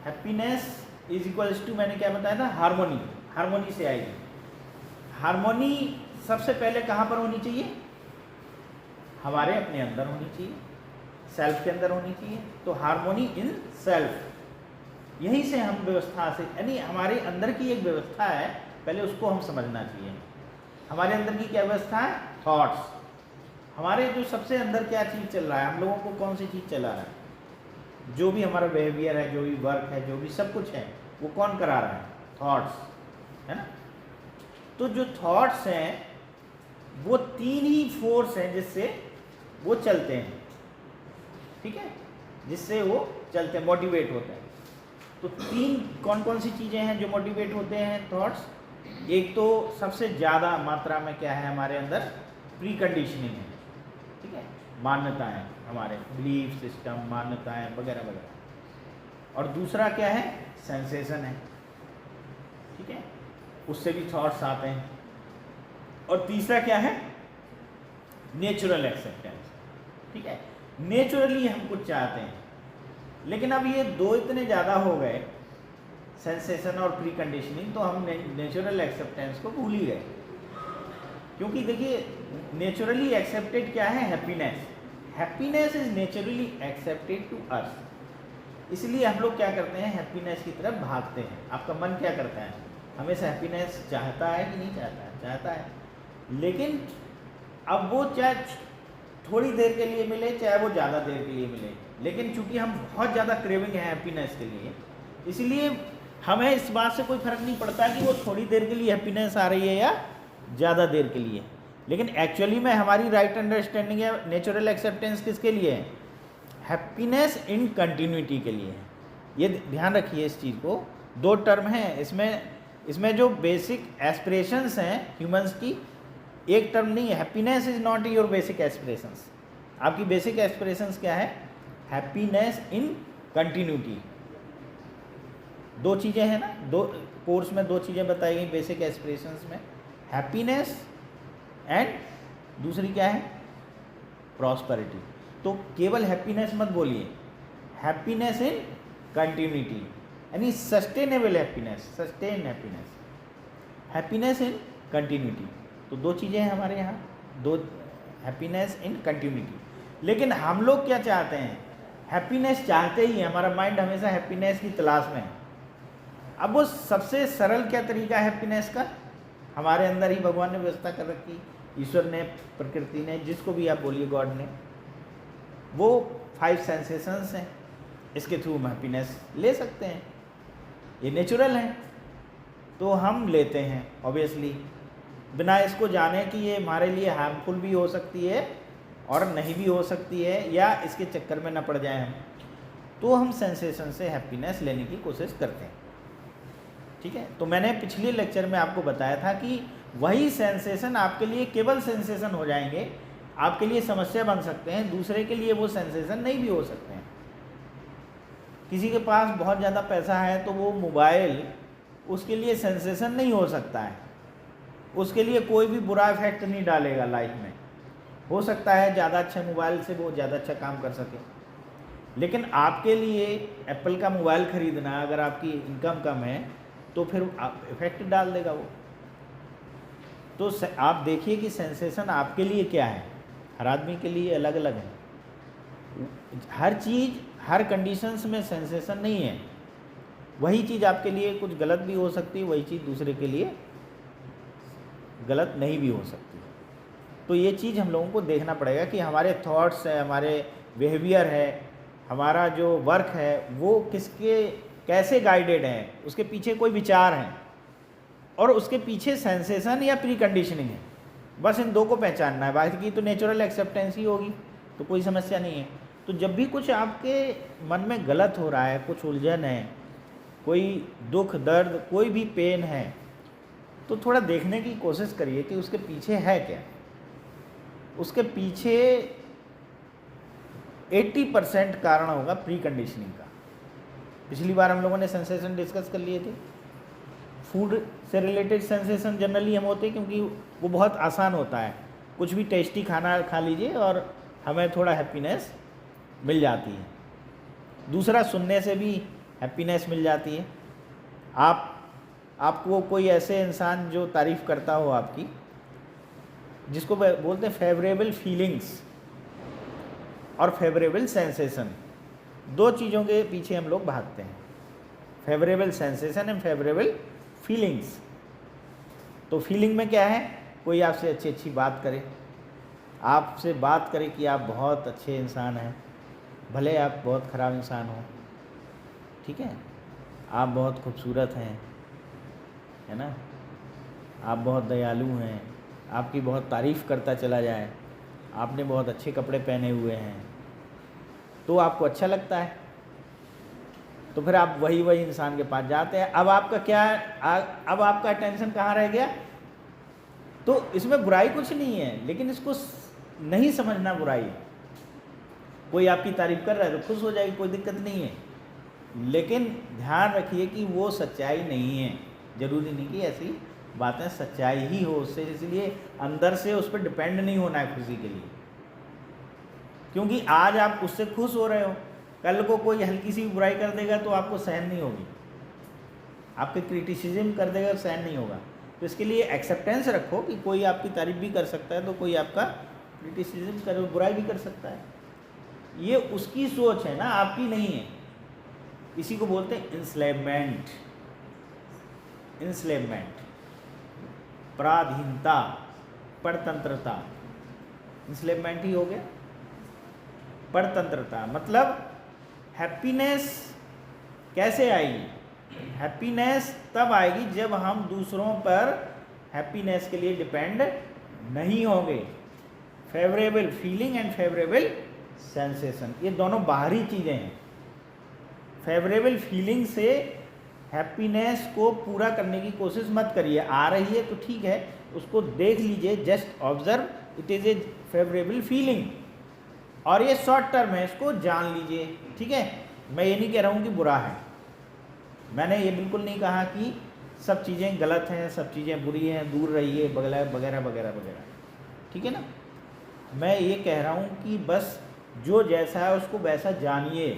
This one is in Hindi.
हैप्पीनेस इज इक्वल्स टू, मैंने क्या बताया था, हार्मोनी। हार्मोनी से आएगी। हार्मोनी सबसे पहले कहाँ पर होनी चाहिए, हमारे अपने अंदर होनी चाहिए, सेल्फ के अंदर होनी चाहिए। तो हार्मोनी इन सेल्फ, यहीं से हम व्यवस्था से, यानी हमारे अंदर की एक व्यवस्था है, पहले उसको हम समझना चाहिए। हमारे अंदर की क्या व्यवस्था है, थॉट्स। हमारे जो सबसे अंदर क्या चीज़ चल रहा है, हम लोगों को कौन सी चीज़ चला रहा है, जो भी हमारा बिहेवियर है, जो भी वर्क है, जो भी सब कुछ है, वो कौन करा रहा है, थॉट्स, है ना। तो जो थॉट्स हैं वो तीन ही फोर्स हैं जिससे वो चलते हैं, ठीक है, जिससे वो चलते हैं, मोटिवेट होते हैं। तो तीन कौन कौन सी चीज़ें हैं जो मोटिवेट होते हैं, थॉट्स। एक तो सबसे ज़्यादा मात्रा में क्या है हमारे अंदर, प्री कंडीशनिंग है, ठीक है, मान्यताएं, हमारे बिलीफ सिस्टम, मान्यताएं वगैरह वगैरह। और दूसरा क्या है, सेंसेशन है, ठीक है, उससे भी थॉट्स आते हैं। और तीसरा क्या है, नेचुरल एक्सेप्टेंस, ठीक है। नेचुरली हम कुछ चाहते हैं, लेकिन अब ये दो इतने ज़्यादा हो गए, सेंसेशन और प्री कंडीशनिंग, तो हम नेचुरल एक्सेप्टेंस को भूल ही गए। क्योंकि देखिए, नेचुरली एक्सेप्टेड क्या है, happiness. Happiness is naturally accepted to us. इसलिए हम लोग क्या करते हैं, हैप्पीनेस की तरफ भागते हैं। आपका मन क्या करता है, हमेशा हैप्पीनेस चाहता है कि नहीं चाहता है, चाहता है। लेकिन अब वो चाहे थोड़ी देर के लिए मिले, चाहे वो ज़्यादा देर के लिए मिले, लेकिन चूंकि हम बहुत ज़्यादा क्रेविंग है हैप्पीनेस के लिए, इसलिए हमें इस बात से कोई फर्क नहीं पड़ता कि वो थोड़ी देर के लिए हैप्पीनेस आ रही है या ज़्यादा देर के लिए। लेकिन एक्चुअली में हमारी राइट अंडरस्टैंडिंग है, नेचुरल एक्सेप्टेंस किसके लिए है, हैप्पीनेस इन कंटिन्यूटी के लिए है। ये ध्यान रखिए इस चीज़ को। दो टर्म हैं इसमें जो बेसिक एस्पिरेशंस हैं ह्यूमंस की, एक टर्म नहीं है, happiness is not your basic aspirations. आपकी बेसिक एस्पिरेशंस क्या है, हैप्पीनेस इन कंटिन्यूटी। दो चीज़ें हैं ना, दो कोर्स में दो चीज़ें बताई गई बेसिक एस्पिरेशंस में, हैप्पीनेस एंड दूसरी क्या है, प्रॉस्पेरिटी। तो केवल हैप्पीनेस मत बोलिए, हैप्पीनेस इन कंटिन्यूटी, यानी sustainable happiness, sustain happiness, happiness in continuity. तो दो चीज़ें हैं हमारे यहाँ, दो, हैप्पीनेस इन कंटिन्यूटी। लेकिन हम लोग क्या चाहते हैं, हैप्पीनेस चाहते ही, हमारा माइंड हमेशा हैप्पीनेस की तलाश में है। अब वो सबसे सरल क्या तरीका है हैप्पीनेस का, हमारे अंदर ही भगवान ने व्यवस्था कर रखी, ईश्वर ने, प्रकृति ने, जिसको भी आप बोलिए, गॉड ने, वो 5 सेंसेशंस हैं, इसके थ्रू हम हैप्पीनेस ले सकते हैं। ये नेचुरल है, तो हम लेते हैं ऑब्वियसली, बिना इसको जाने कि ये हमारे लिए हार्मफुल भी हो सकती है और नहीं भी हो सकती है, या इसके चक्कर में ना पड़ जाए हम, तो हम सेंसेशन से हैप्पीनेस लेने की कोशिश करते हैं, ठीक है। तो मैंने पिछले लेक्चर में आपको बताया था कि वही सेंसेशन आपके लिए केवल सेंसेशन हो जाएंगे, आपके लिए समस्या बन सकते हैं, दूसरे के लिए वो सेंसेशन नहीं भी हो सकते हैं। किसी के पास बहुत ज़्यादा पैसा है तो वो मोबाइल उसके लिए सेंसेशन नहीं हो सकता है, उसके लिए कोई भी बुरा इफेक्ट नहीं डालेगा लाइफ में। हो सकता है ज़्यादा अच्छा मोबाइल से वो ज़्यादा अच्छा काम कर सके, लेकिन आपके लिए एप्पल का मोबाइल ख़रीदना, अगर आपकी इनकम कम है तो फिर इफेक्ट डाल देगा वो। तो आप देखिए कि सेंसेशन आपके लिए क्या है, हर आदमी के लिए अलग अलग है। हर चीज़ हर कंडीशंस में सेंसेशन नहीं है। वही चीज़ आपके लिए कुछ गलत भी हो सकती है, वही चीज़ दूसरे के लिए गलत नहीं भी हो सकती। तो ये चीज़ हम लोगों को देखना पड़ेगा कि हमारे थॉट्स है, हमारे बिहेवियर है, हमारा जो वर्क है, वो किसके कैसे गाइडेड है, उसके पीछे कोई विचार है और उसके पीछे सेंसेशन या प्री कंडीशनिंग है। बस इन दो को पहचानना है, बाकी तो नेचुरल एक्सेप्टेंस ही होगी, तो कोई समस्या नहीं है। तो जब भी कुछ आपके मन में गलत हो रहा है, कुछ उलझन है, कोई दुख दर्द, कोई भी पेन है, तो थोड़ा देखने की कोशिश करिए कि उसके पीछे है क्या। उसके पीछे 80% कारण होगा प्री कंडीशनिंग का। पिछली बार हम लोगों ने सेंसेशन डिस्कस कर लिए थे। फूड से रिलेटेड सेंसेशन जनरली हम होते हैं क्योंकि वो बहुत आसान होता है, कुछ भी टेस्टी खाना खा लीजिए और हमें थोड़ा हैप्पीनेस मिल जाती है। दूसरा, सुनने से भी हैप्पीनेस मिल जाती है। आपको कोई ऐसे इंसान जो तारीफ़ करता हो आपकी, जिसको बोलते हैं फेवरेबल फीलिंग्स और फेवरेबल सेंसेशन, दो चीज़ों के पीछे हम लोग भागते हैं, favourable sensation and favourable feelings. तो फीलिंग में क्या है, कोई आपसे अच्छी अच्छी बात करे, आपसे बात करे कि आप बहुत अच्छे इंसान हैं, भले आप बहुत ख़राब इंसान हो, ठीक है, आप बहुत खूबसूरत हैं, है ना, आप बहुत दयालु हैं, आपकी बहुत तारीफ़ करता चला जाए, आपने बहुत अच्छे कपड़े पहने हुए हैं, तो आपको अच्छा लगता है, तो फिर आप वही इंसान के पास जाते हैं। अब आपका क्या, अब आपका अटेंशन कहाँ रह गया? तो इसमें बुराई कुछ नहीं है, लेकिन इसको नहीं समझना बुराई है। कोई आपकी तारीफ़ कर रहा है तो खुश हो जाएगी, कोई दिक्कत नहीं है, लेकिन ध्यान रखिए कि वो सच्चाई नहीं है। ज़रूरी नहीं कि ऐसी बातें सच्चाई ही हो उससे, इसलिए अंदर से उस पर डिपेंड नहीं होना है खुशी के लिए, क्योंकि आज आप उससे खुश हो रहे हो, कल को कोई हल्की सी बुराई कर देगा तो आपको सहन नहीं होगी, आपके क्रिटिसिज्म कर देगा सहन नहीं होगा। तो इसके लिए एक्सेप्टेंस रखो कि कोई आपकी तारीफ़ भी कर सकता है तो कोई आपका क्रिटिसिज्म कर, बुराई भी कर सकता है। ये उसकी सोच है ना, आपकी नहीं है। इसी को बोलते हैं इंस्लेवमेंट, इंस्लेवमेंट, पराधीनता, परतंत्रता, इंस्लेवमेंट ही हो गया। परतंत्रता मतलब हैप्पीनेस कैसे आएगी? हैप्पीनेस तब आएगी जब हम दूसरों पर हैप्पीनेस के लिए डिपेंड नहीं होंगे। Favourable feeling and favourable sensation, ये दोनों बाहरी चीज़ें हैं। फेवरेबल फीलिंग से हैप्पीनेस को पूरा करने की कोशिश मत करिए, आ रही है तो ठीक है, उसको देख लीजिए, just observe, it is a favourable feeling, और ये शॉर्ट टर्म है, इसको जान लीजिए, ठीक है। मैं ये नहीं कह रहा हूँ कि बुरा है, मैंने ये बिल्कुल नहीं कहा कि सब चीज़ें गलत हैं, सब चीज़ें बुरी हैं, दूर रहिए वगैरह वगैरह वगैरह वगैरह, ठीक है ना। मैं ये कह रहा हूँ कि बस जो जैसा है उसको वैसा जानिए,